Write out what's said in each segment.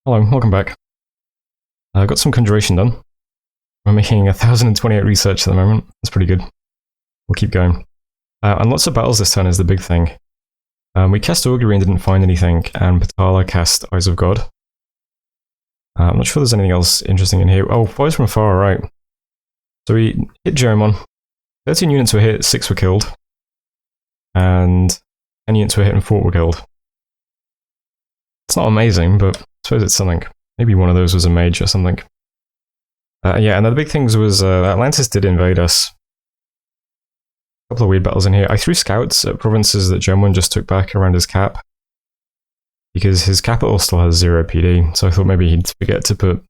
Hello, welcome back. I got some conjuration done. We're making 1028 research at the moment. That's pretty good. We'll keep going. And lots of battles this turn is the big thing. We cast Augury and didn't find anything, and Patala cast Eyes of God. I'm not sure there's anything else interesting in here. Oh, Fires from Afar, right. So we hit Jeremon. 13 units were hit, 6 were killed. And 10 units were hit and 4 were killed. It's not amazing, but I suppose it's something. Maybe one of those was a mage or something. Yeah, and the big things was Atlantis did invade us. A couple of weird battles in here. I threw scouts at provinces that Gemwin just took back around his cap. Because his capital still has 0 PD, so I thought maybe he'd forget to put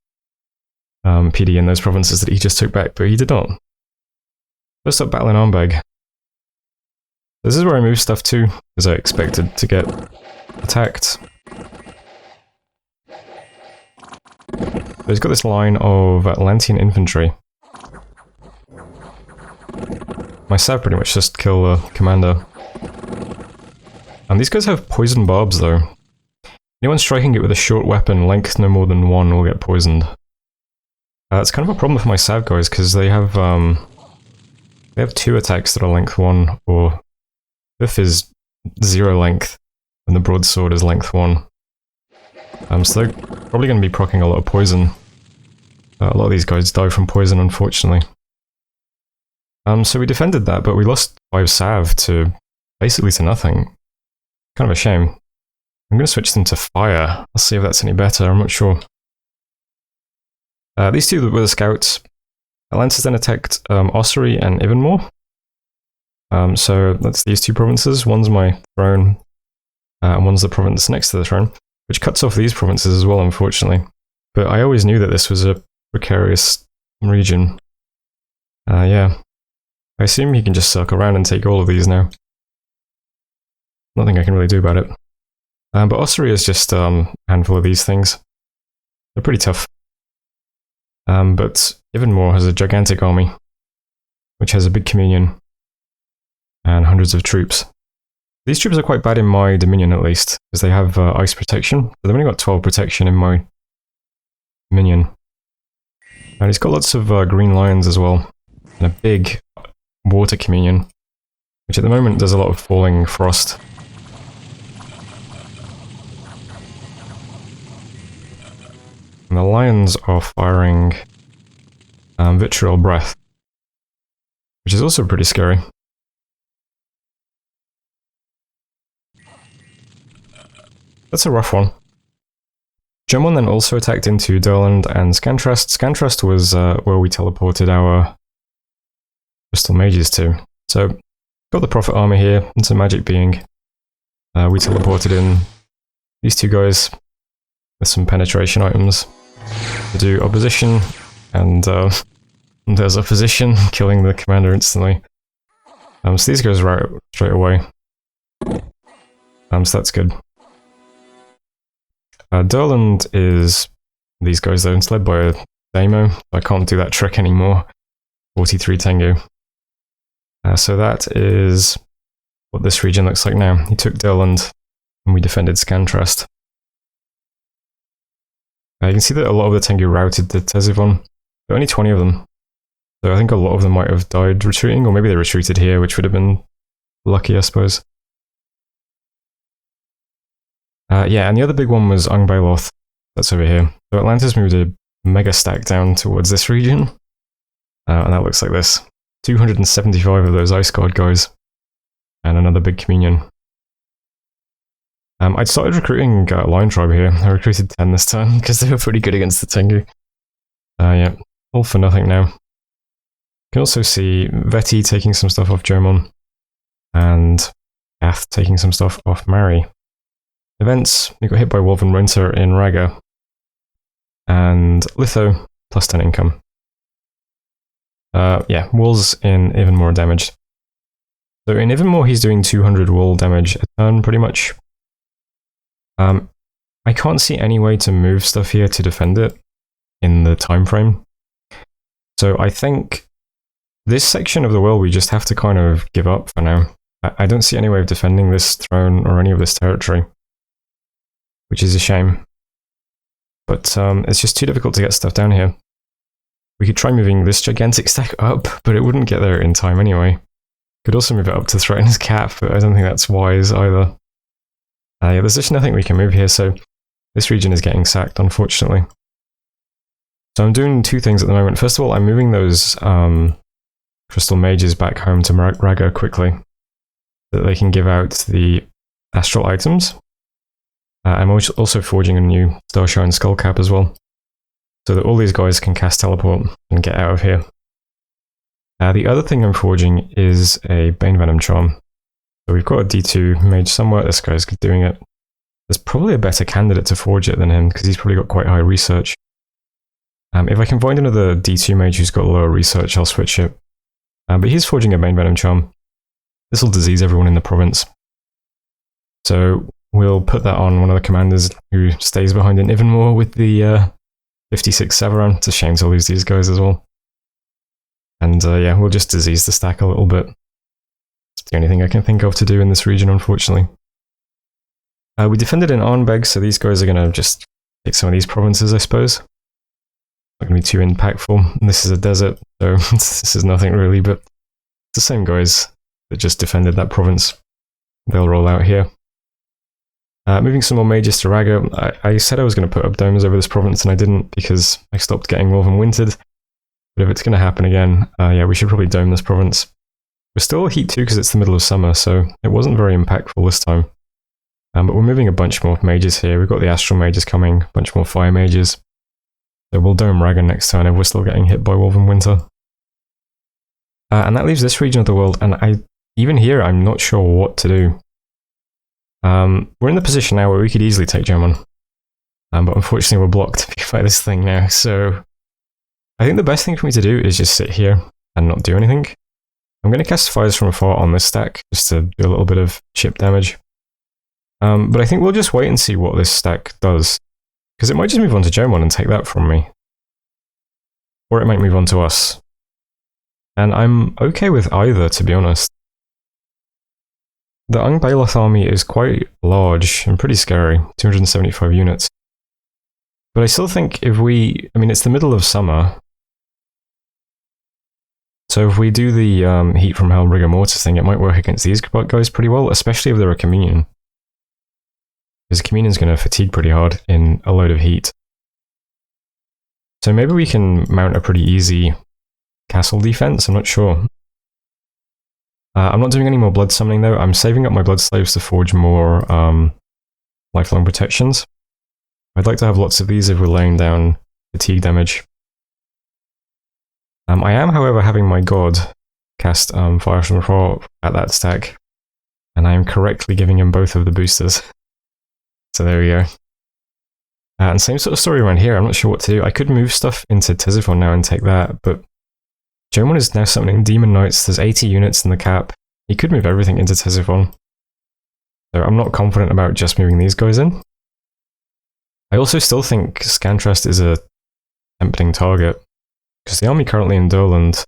PD in those provinces that he just took back, but he did not. First up, battling Armbeg. This is where I moved stuff to, because I expected to get attacked. So he's got this line of Atlantean infantry. My Sav pretty much just kill the commander. And these guys have poison barbs though. Anyone striking it with a short weapon, length no more than 1, will get poisoned. It's kind of a problem for my Sav guys, because they have 2 attacks that are length 1, or fifth is 0 length, and the broadsword is length 1. So they're probably going to be proccing a lot of poison. A lot of these guys die from poison, unfortunately. So we defended that, but we lost 5 Sav to basically to nothing. Kind of a shame. I'm going to switch them to fire. Let's see if that's any better, I'm not sure. These two were the scouts. Atlantis then attacked Ossuary and Ivanmore. So that's these 2 provinces. One's my throne, and one's the province next to the throne, which cuts off these provinces as well, unfortunately. But I always knew that this was a precarious region. Yeah. I assume he can just circle around and take all of these now. Nothing I can really do about it. But Ossuary is just a handful of these things. They're pretty tough. But Ivanmore has a gigantic army, which has a big communion, and hundreds of troops. These troops are quite bad in my dominion, at least, because they have ice protection. But they've only got 12 protection in my dominion. And he's got lots of green lions as well, and a big water communion, which at the moment does a lot of falling frost. And the lions are firing vitriol breath, which is also pretty scary. That's a rough one. Gemwin then also attacked into Durland and Scantrast. Scantrast was where we teleported our crystal mages to. So, got the Prophet armor here, it's a magic being. We teleported in these 2 guys with some penetration items to do opposition, and there's opposition, killing the commander instantly. So these guys are out straight away. So that's good. Durland is these guys though, it's led by a Daimo, I can't do that trick anymore. 43 Tengu. So that is what this region looks like now. He took Durland, and we defended Scantrast. You can see that a lot of the Tengu routed the Ctesiphon, but only 20 of them. So I think a lot of them might have died retreating, or maybe they retreated here, which would have been lucky, I suppose. Yeah, and the other big one was Ungbayloth. That's over here. So Atlantis moved a mega stack down towards this region, and that looks like this. 275 of those Ice Guard guys, and another big communion. I'd started recruiting Lion Tribe here. I recruited 10 this time, because they were pretty good against the Tengu. Yeah, all for nothing now. You can also see Veti taking some stuff off Jomon, and Ath taking some stuff off Mari. Events, we got hit by Wolven Winter in Ragha, and Litho, plus 10 income. Yeah, Wool's in even more damage. So in Ivanmore he's doing 200 wool damage a turn, pretty much. I can't see any way to move stuff here to defend it in the time frame. So I think this section of the world we just have to kind of give up for now. I don't see any way of defending this throne or any of this territory, which is a shame. but it's just too difficult to get stuff down here. We could try moving this gigantic stack up, but it wouldn't get there in time anyway. Could also move it up to threaten his cap, but I don't think that's wise either. Yeah, there's just nothing we can move here, so this region is getting sacked, unfortunately. So I'm doing two things at the moment. First of all, I'm moving those crystal mages back home to Ragha quickly, so that they can give out the astral items. I'm also forging a new Starshine Skullcap as well, so that all these guys can cast teleport and get out of here. The other thing I'm forging is a Bane Venom Charm. So we've got a D2 mage somewhere. This guy's doing it. There's probably a better candidate to forge it than him, because he's probably got quite high research. If I can find another D2 mage who's got lower research, I'll switch it. But he's forging a Bane Venom Charm. This will disease everyone in the province. So we'll put that on one of the commanders who stays behind in even more with the 56 Severan. It's a shame to lose these guys as well. And yeah, we'll just disease the stack a little bit. It's the only thing I can think of to do in this region, unfortunately. We defended in Arnbeg, so these guys are going to just take some of these provinces, I suppose. Not going to be too impactful. And this is a desert, so this is nothing really, but it's the same guys that just defended that province. They'll roll out here. Moving some more mages to Ragha. I said I was going to put up domes over this province, and I didn't because I stopped getting Wolven Wintered. But if it's going to happen again, yeah, we should probably dome this province. We're still heat 2 because it's the middle of summer, so it wasn't very impactful this time. But we're moving a bunch more mages here. We've got the Astral Mages coming, a bunch more Fire Mages. So we'll dome Ragha next turn if we're still getting hit by Wolven Winter. And that leaves this region of the world, and even here, I'm not sure what to do. We're in the position now where we could easily take German. But unfortunately we're blocked by this thing now, so I think the best thing for me to do is just sit here and not do anything. I'm going to cast Fires from Afar on this stack, just to do a little bit of chip damage. But I think we'll just wait and see what this stack does, because it might just move on to German and take that from me. Or it might move on to us. And I'm okay with either, to be honest. The Ung-Bailoth army is quite large and pretty scary, 275 units. But I still think if we... I mean, it's the middle of summer. So if we do the Heat from Hell Rigor Mortis thing, it might work against these guys pretty well, especially if they're a Communion. Because Communion's going to fatigue pretty hard in a load of heat. So maybe we can mount a pretty easy castle defense, I'm not sure. I'm not doing any more blood summoning though. I'm saving up my blood slaves to forge more lifelong protections. I'd like to have lots of these if we're laying down fatigue damage. I am, however, having my god cast Fire from Afar at that stack, and I am correctly giving him both of the boosters. So there we go. And same sort of story around here. I'm not sure what to do. I could move stuff into Tizifon now and take that, but Jomon is now summoning Demon Knights. There's 80 units in the cap. He could move everything into Tizifon. So I'm not confident about just moving these guys in. I also still think Scantrest is a tempting target, because the army currently in Doland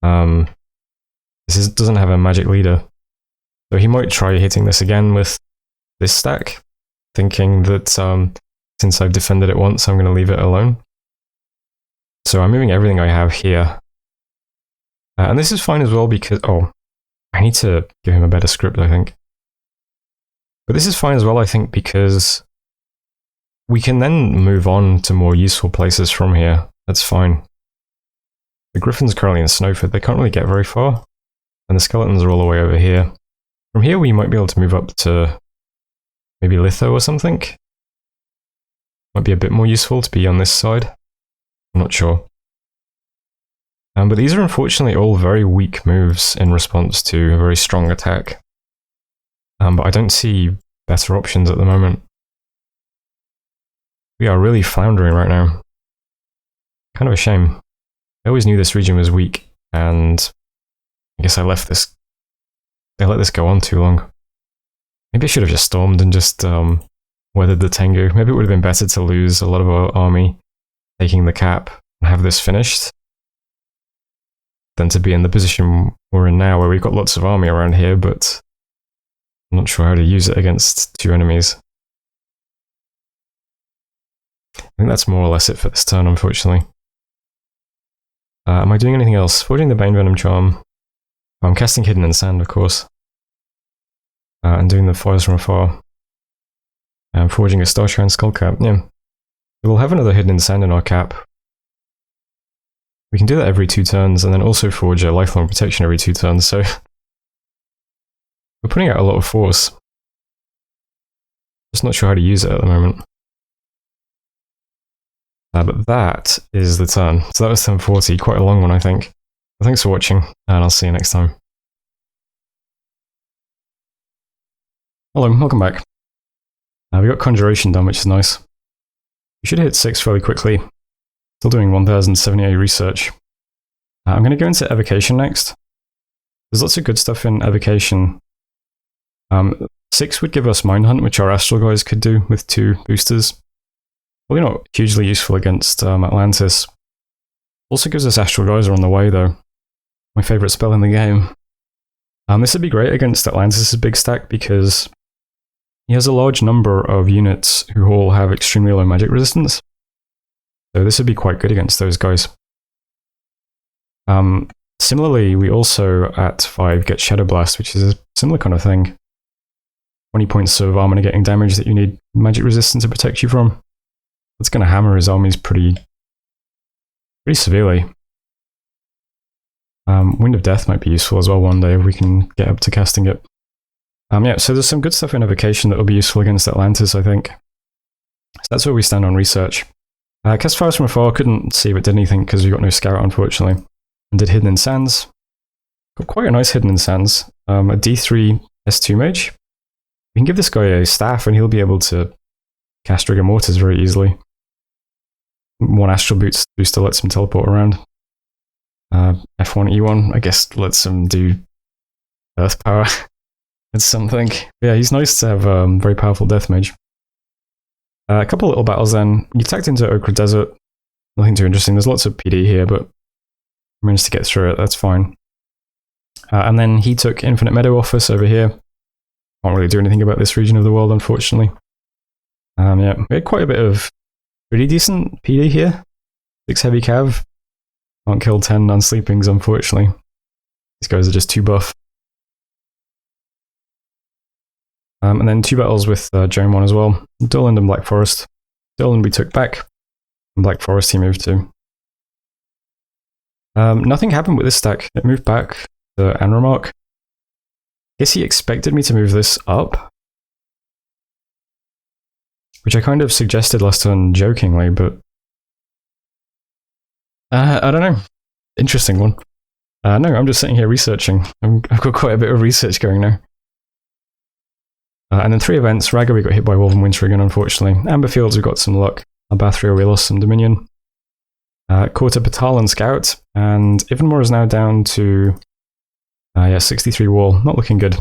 doesn't have a magic leader. So he might try hitting this again with this stack, thinking that since I've defended it once, I'm going to leave it alone. So I'm moving everything I have here. And this is fine as well because... Oh, I need to give him a better script, I think. But this is fine as well, I think, because we can then move on to more useful places from here. That's fine. The Griffins currently in Snowford. They can't really get very far. And the Skeletons are all the way over here. From here, we might be able to move up to maybe Litho or something. Might be a bit more useful to be on this side. I'm not sure. But these are unfortunately all very weak moves in response to a very strong attack. But I don't see better options at the moment. We are really floundering right now. Kind of a shame. I always knew this region was weak, and I guess I let this go on too long. Maybe I should have just stormed and just weathered the Tengu. Maybe it would have been better to lose a lot of our army taking the cap and have this finished, than to be in the position we're in now, where we've got lots of army around here, but I'm not sure how to use it against two enemies. think that's more or less it for this turn, unfortunately. Am I doing anything else? Forging the Bane Venom Charm. I'm casting Hidden in Sand, of course. And doing the Fires from Afar. And forging a Starshine Skullcap, yeah. We'll have another Hidden in Sand in our cap. We can do that every 2 turns, and then also forge a Lifelong Protection every 2 turns, so... we're putting out a lot of force. Just not sure how to use it at the moment. But that is the turn. So that was turn 40, quite a long one, I think. Well, thanks for watching, and I'll see you next time. Hello, welcome back. We got Conjuration done, which is nice. We should hit 6 fairly quickly. Still doing 1078 research. I'm going to go into Evocation next. There's lots of good stuff in Evocation. 6 would give us Mind Hunt, which our Astral guys could do with 2 boosters. Probably not hugely useful against Atlantis. Also gives us Astral Geyser on the way, though. My favourite spell in the game. This would be great against Atlantis' big stack because he has a large number of units who all have extremely low magic resistance. So this would be quite good against those guys. Similarly, we also at 5 get Shadow Blast, which is a similar kind of thing. 20 points of armor negating damage that you need magic resistance to protect you from. That's going to hammer his armies pretty severely. Wind of Death might be useful as well one day if we can get up to casting it. Yeah, so there's some good stuff in Evocation that will be useful against Atlantis, I think. So that's where we stand on research. Cast Fires from Afar, couldn't see if it did anything because we got no Scout, unfortunately. And did Hidden in Sands. Got quite a nice Hidden in Sands. A D3 S2 Mage. We can give this guy a staff and he'll be able to cast Rigor Mortis very easily. 1 Astral Booster lets him teleport around. F1 E1, I guess, lets him do Earth Power. It's something. Yeah, he's nice to have very powerful Death Mage. A couple little battles then. You tacked into Ochre Desert. Nothing too interesting. There's lots of PD here, but I managed to get through it. That's fine. And then he took Infinite Meadow Office over here. Can't really do anything about this region of the world, unfortunately. Yeah, we had quite a bit of pretty decent PD here. 6 Heavy Cav. Can't kill 10 non-sleepings, unfortunately. These guys are just too buff. And then 2 battles with Jomon as well. Durland and Black Forest. Durland we took back, and Black Forest he moved to. Nothing happened with this stack. It moved back to Anramark. I guess he expected me to move this up. Which I kind of suggested last turn jokingly, but... I don't know. Interesting one. No, I'm just sitting here researching. I've got quite a bit of research going now. And then 3 events. Ragha we got hit by Wolven Winter again, unfortunately. Amberfields we got some luck. Albathria we lost some Dominion. Quarter Batal and Scout. And Ivanmore is now down to 63 wall. Not looking good.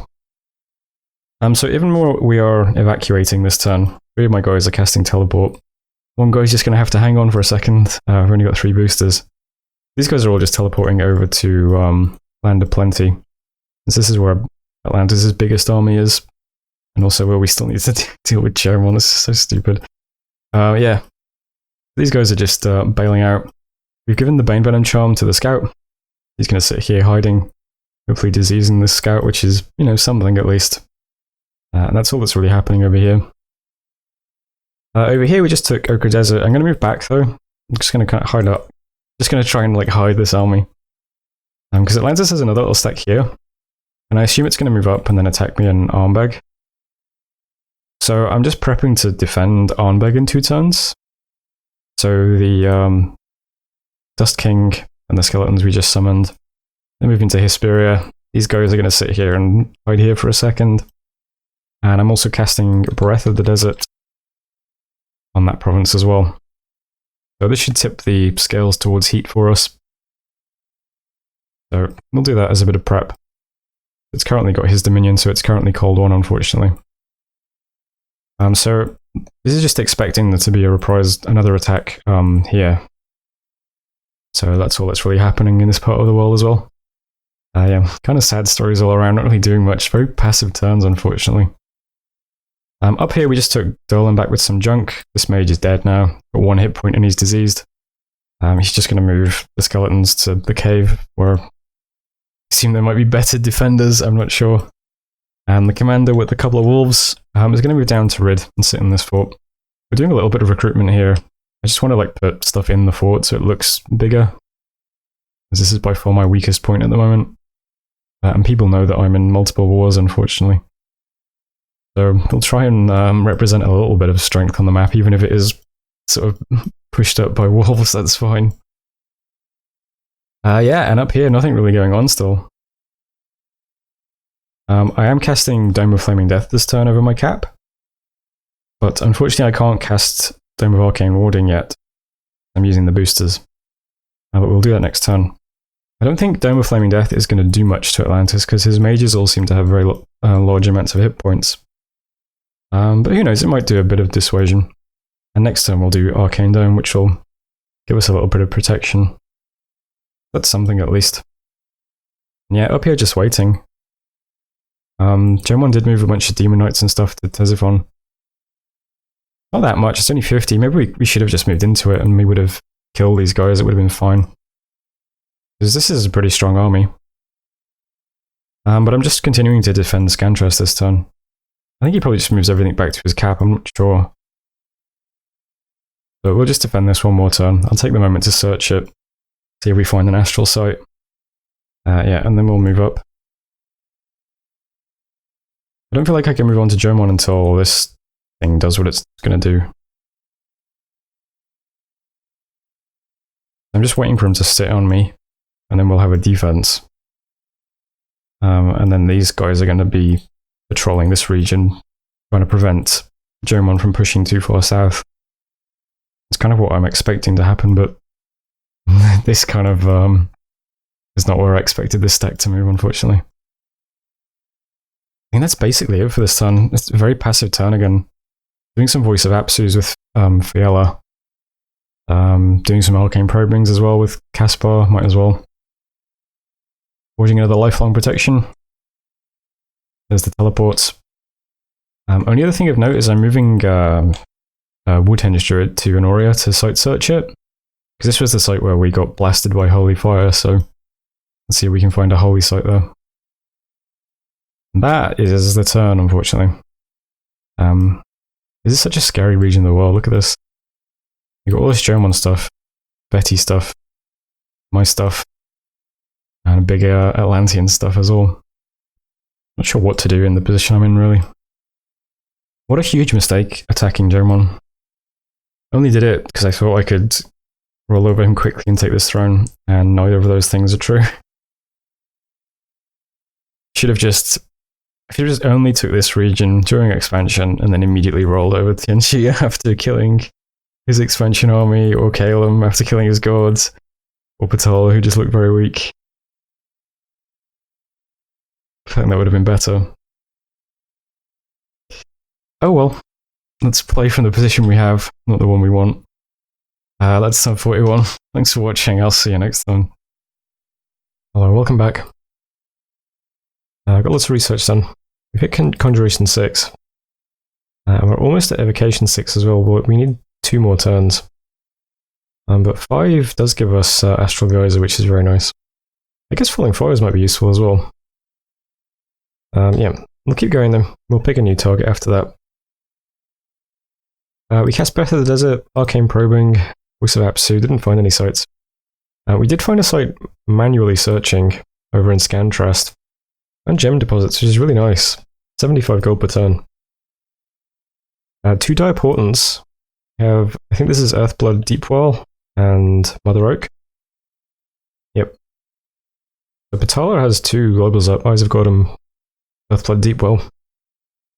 So Ivanmore we are evacuating this turn. 3 of my guys are casting Teleport. 1 guy's just going to have to hang on for a second. We've only got 3 boosters. These guys are all just teleporting over to Land of Plenty. This is where Atlantis' biggest army is. And also where we still need to deal with Jomon. This is so stupid. Yeah. These guys are just bailing out. We've given the Bane Venom Charm to the Scout. He's going to sit here hiding. Hopefully diseasing this Scout, which is, you know, something at least. And that's all that's really happening over here. Over here we just took Ochre Desert. I'm going to move back though. I'm just going to kind of hide up. Just going to try and like hide this army. Because Atlantis has another little stack here. And I assume it's going to move up and then attack me in Armbeg. So I'm just prepping to defend Arnbeg in 2 turns. So the Dust King and the skeletons we just summoned, they move into Hesperia. These guys are going to sit here and hide here for a second. And I'm also casting Breath of the Desert on that province as well. So this should tip the scales towards heat for us. So we'll do that as a bit of prep. It's currently got his Dominion, so it's currently cold 1, unfortunately. So this is just expecting there to be a reprised another attack here. So that's all that's really happening in this part of the world as well. Yeah, kind of sad stories all around, not really doing much. Very passive turns, unfortunately. Up here we just took Dolan back with some junk. This mage is dead now, got 1 hit point and he's diseased. He's just going to move the skeletons to the cave, where I assume there might be better defenders, I'm not sure. And the commander with a couple of wolves is going to move down to Rid and sit in this fort. We're doing a little bit of recruitment here. I just want to like put stuff in the fort so it looks bigger, as this is by far my weakest point at the moment. And people know that I'm in multiple wars, unfortunately. So we'll try and represent a little bit of strength on the map, even if it is sort of pushed up by wolves, that's fine. Yeah, and up here, nothing really going on still. I am casting Dome of Flaming Death this turn over my cap, but unfortunately I can't cast Dome of Arcane Warding yet. I'm using the boosters, but we'll do that next turn. I don't think Dome of Flaming Death is going to do much to Atlantis, because his mages all seem to have very large amounts of hit points. But who knows, it might do a bit of dissuasion. And next turn we'll do Arcane Dome, which will give us a little bit of protection. That's something at least. And yeah, up here just waiting. Gemon did move a bunch of Demon Knights and stuff to Ctesiphon. Not that much, it's only 50. Maybe we should have just moved into it and we would have killed these guys, it would have been fine. Because this is a pretty strong army. But I'm just continuing to defend Scantras this turn. I think he probably just moves everything back to his cap, I'm not sure. But we'll just defend this one more turn. I'll take the moment to search it, see if we find an astral site. Yeah, and then we'll move up. I don't feel like I can move on to Jomon until this thing does what it's going to do. I'm just waiting for him to sit on me, and then we'll have a defense. And then these guys are going to be patrolling this region, trying to prevent Jomon from pushing too far south. It's kind of what I'm expecting to happen, but this kind of is not where I expected this stack to move, unfortunately. I think that's basically it for this turn. It's a very passive turn again. Doing some Voice of Apsus with Fiala. Doing some Arcane Probings as well with Caspar, might as well. Forging another Lifelong Protection. There's the teleports. Only other thing of note is I'm moving Woodhenge Druid to Honoria to site search it. Because this was the site where we got blasted by Holy Fire, so let's see if we can find a holy site there. And that is the turn, unfortunately. This is such a scary region of the world, look at this. You got all this Jomon stuff, Betty stuff, my stuff, and big Atlantean stuff as well. Not sure what to do in the position I'm in, really. What a huge mistake attacking Jomon. Only did it because I thought I could roll over him quickly and take this throne, and neither of those things are true. Should have just... If you just only took this region during expansion and then immediately rolled over Tianxi after killing his expansion army, or Calum after killing his gods, or Patala, who just looked very weak. I think that would have been better. Oh well, let's play from the position we have, not the one we want. That's turn 41. Thanks for watching, I'll see you next time. Hello, welcome back. Got lots of research done. We've hit Conjuration 6. We're almost at Evocation 6 as well, but we need 2 more turns. But 5 does give us Astral Geyser, which is very nice. I guess Falling Fires might be useful as well. Yeah, we'll keep going then. We'll pick a new target after that. We cast Breath of the Desert, Arcane Probing, Voice of Apsu, didn't find any sites. We did find a site manually searching over in Scantrast. And gem deposits, which is really nice. 75 gold per turn. 2 Dire Portents. We have, I think this is Earthblood Deepwell and Mother Oak. Yep. The Patala has 2 globals up. Eyes of Godom, Earthblood Deepwell.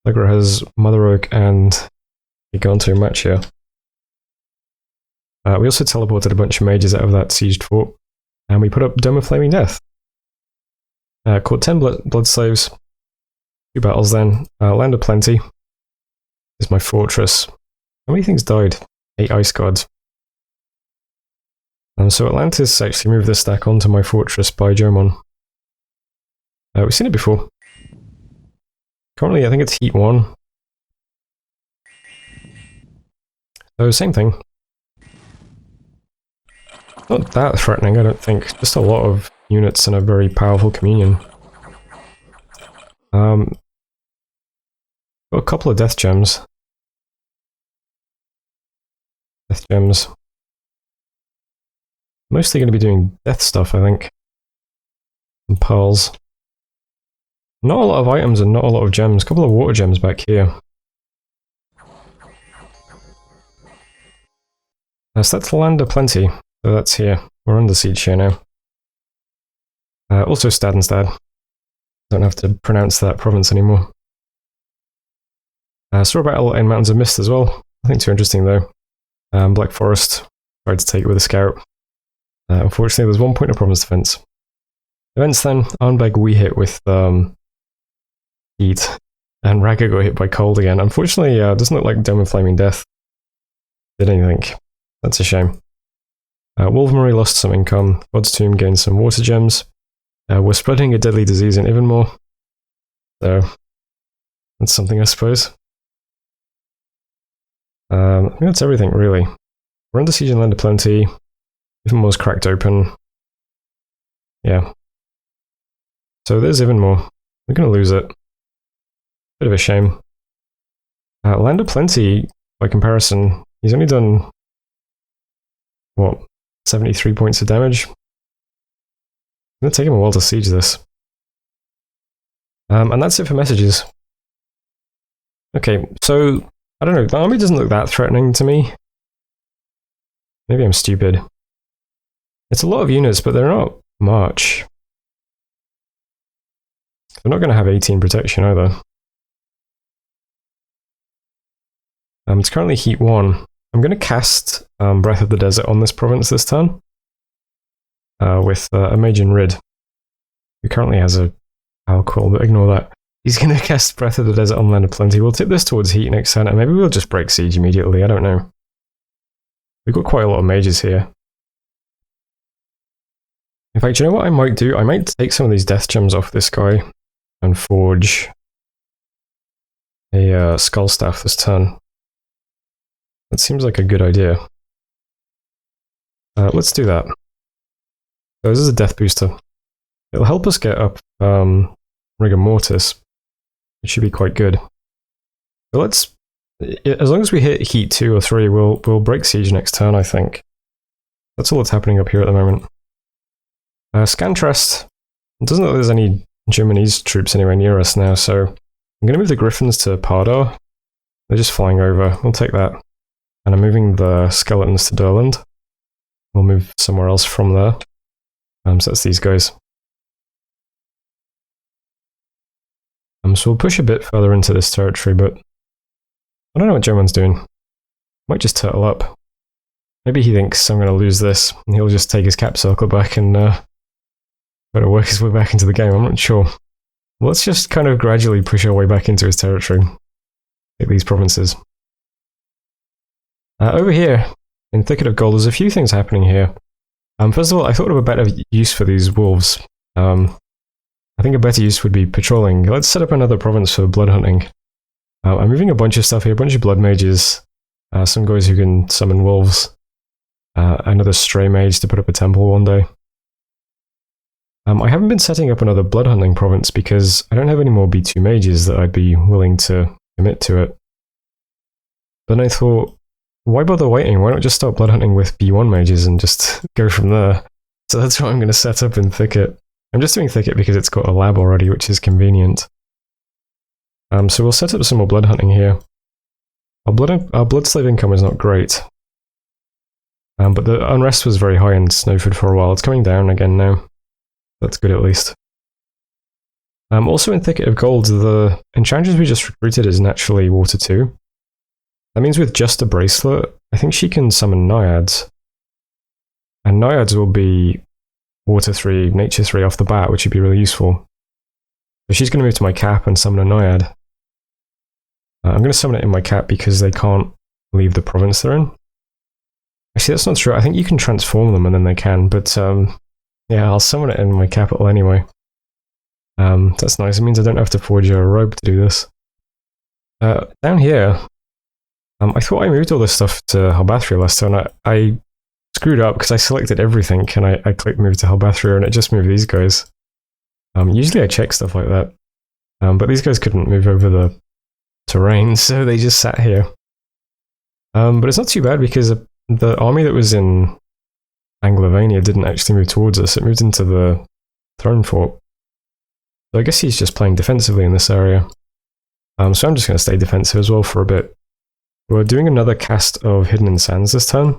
Allegra has Mother Oak and Giganto Match here. We also teleported a bunch of mages out of that sieged fort. And we put up Dome of Flaming Death. Caught 10 blood slaves. 2 battles then. Land of Plenty is my fortress. How many things died? 8 ice guards. So Atlantis actually moved this stack onto my fortress by Jomon. We've seen it before. Currently I think it's Heat 1. So same thing. Not that threatening, I don't think. Just a lot of units and a very powerful communion. Got a couple of death gems. Death gems. Mostly going to be doing death stuff, I think. And pearls. Not a lot of items and not a lot of gems. A couple of water gems back here. So that's the land of plenty. So that's here. We're under siege here now. Also Stadenstad. Don't have to pronounce that province anymore. Saw a battle in Mountains of Mist as well. Nothing too interesting though. Black Forest. Tried to take it with a scout. Unfortunately, there's 1 point of province defense. Events then. Arnberg we hit with heat. And Ragha got hit by cold again. Unfortunately, it doesn't look like Dome of Flaming Death did anything. That's a shame. Wolfmarie lost some income. God's Tomb gained some water gems. We're spreading a deadly disease in Ivanmore. So, that's something, I suppose. I think that's everything, really. We're under siege in Land of Plenty. Ivanmore's cracked open. Yeah. So there's Ivanmore. We're going to lose it. Bit of a shame. Land of Plenty, by comparison, he's only done, what, 73 points of damage? It's going to take him a while to siege this. And that's it for messages. Okay, so, I don't know, the army doesn't look that threatening to me. Maybe I'm stupid. It's a lot of units, but they're not much. They're not going to have 18 protection either. It's currently Heat 1. I'm going to cast Breath of the Desert on this province this turn. With a Mage in Rid. Who currently has a Alcohol, but ignore that. He's going to cast Breath of the Desert on Land of Plenty. We'll tip this towards Heat next turn, and maybe we'll just break siege immediately, I don't know. We've got quite a lot of mages here. In fact, you know what I might do? I might take some of these death gems off this guy and forge a Skull Staff this turn. That seems like a good idea. Let's do that. So this is a death booster. It'll help us get up Rigor Mortis, which should be quite good. So let's, as long as we hit Heat 2 or 3, we'll break siege next turn, I think. That's all that's happening up here at the moment. Scantrest. It doesn't look like there's any Germanese troops anywhere near us now, so I'm going to move the Griffins to Pardar. They're just flying over. We'll take that. And I'm moving the Skeletons to Durland. We'll move somewhere else from there. So that's these guys. So we'll push a bit further into this territory, but I don't know what German's doing. Might just turtle up. Maybe he thinks I'm going to lose this, and he'll just take his cap circle back and try to work his way back into the game. I'm not sure. Let's just kind of gradually push our way back into his territory. Take these provinces. Over here, in Thicket of Gold, there's a few things happening here. First of all, I thought of a better use for these wolves. I think a better use would be patrolling. Let's set up another province for blood hunting. I'm moving a bunch of stuff here, a bunch of blood mages, some guys who can summon wolves, another stray mage to put up a temple one day. I haven't been setting up another blood hunting province because I don't have any more B2 mages that I'd be willing to commit to it. Then I thought, why bother waiting? Why not just start blood hunting with B1 mages and just go from there? So that's what I'm going to set up in Thicket. I'm just doing Thicket because it's got a lab already, which is convenient. So we'll set up some more blood hunting here. Our blood slave income is not great. But the unrest was very high in Snowford for a while. It's coming down again now. That's good at least. Also in Thicket of Gold, the enchantress we just recruited is naturally Water 2. That means with just a bracelet, I think she can summon Naiads. And Naiads will be Water 3, Nature 3 off the bat, which would be really useful. So she's going to move to my cap and summon a Naiad. I'm going to summon it in my cap because they can't leave the province they're in. Actually, that's not true. I think you can transform them and then they can, but yeah, I'll summon it in my capital anyway. That's nice. It means I don't have to forge a robe to do this. Down here, I thought I moved all this stuff to Halbathria last turn. I screwed up because I selected everything and I clicked move to Halbathria and it just moved these guys. Usually I check stuff like that. But these guys couldn't move over the terrain, so they just sat here. But it's not too bad because the army that was in Anglovania didn't actually move towards us. It moved into the throne fort. So I guess he's just playing defensively in this area. So I'm just going to stay defensive as well for a bit. We're doing another cast of Hidden in Sands this turn.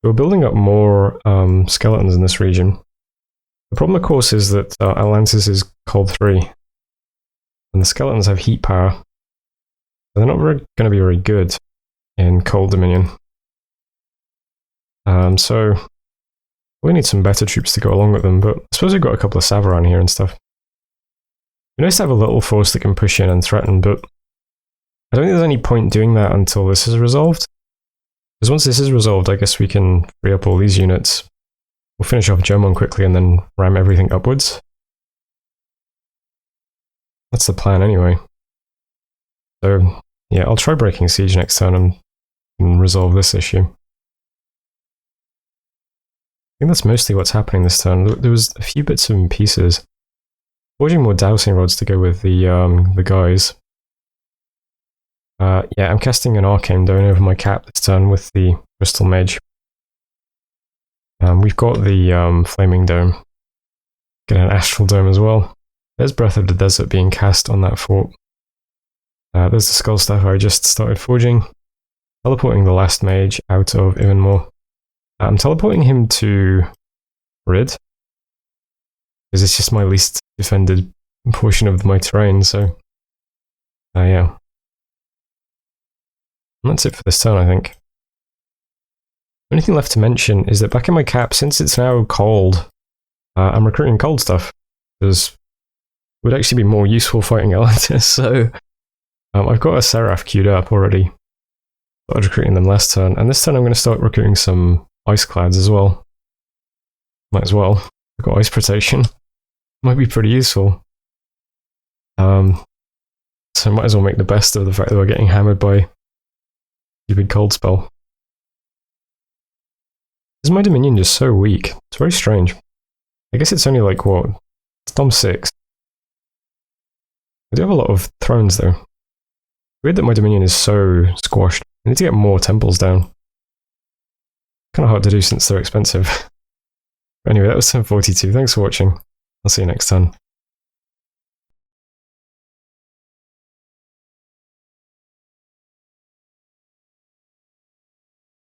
We're building up more skeletons in this region. The problem, of course, is that Atlantis is cold 3. And the skeletons have heat power. So they're not going to be very good in Cold Dominion. So we need some better troops to go along with them, but I suppose we've got a couple of Savaran here and stuff. It'd be nice to have a little force that can push in and threaten, but I don't think there's any point doing that until this is resolved. Because once this is resolved, I guess we can free up all these units. We'll finish off German quickly and then ram everything upwards. That's the plan anyway. So, yeah, I'll try breaking siege next turn and resolve this issue. I think that's mostly what's happening this turn. There was a few bits and pieces. Forging more dowsing rods to go with the guys. Yeah, I'm casting an Arcane Dome over my cap this turn with the Crystal Mage. We've got the Flaming Dome. Get an Astral Dome as well. There's Breath of the Desert being cast on that fort. There's the Skull Staff I just started forging. Teleporting the last mage out of Ivanmore. I'm teleporting him to Rid. Because it's just my least defended portion of my terrain, so... yeah. And that's it for this turn, I think. The only thing left to mention is that back in my cap, since it's now cold, I'm recruiting cold stuff. Because it would actually be more useful fighting Atlantis, so... I've got a Seraph queued up already. Started recruiting them last turn, and this turn I'm going to start recruiting some Iceclads as well. Might as well. I've got Ice Protection. Might be pretty useful. So might as well make the best of the fact that we're getting hammered by stupid cold spell. Is my Dominion just so weak? It's very strange. I guess it's only like, what? It's Dom 6. I do have a lot of thrones though. Weird that my Dominion is so squashed. I need to get more temples down. Kind of hard to do since they're expensive. Anyway, that was turn 42. Thanks for watching. I'll see you next time.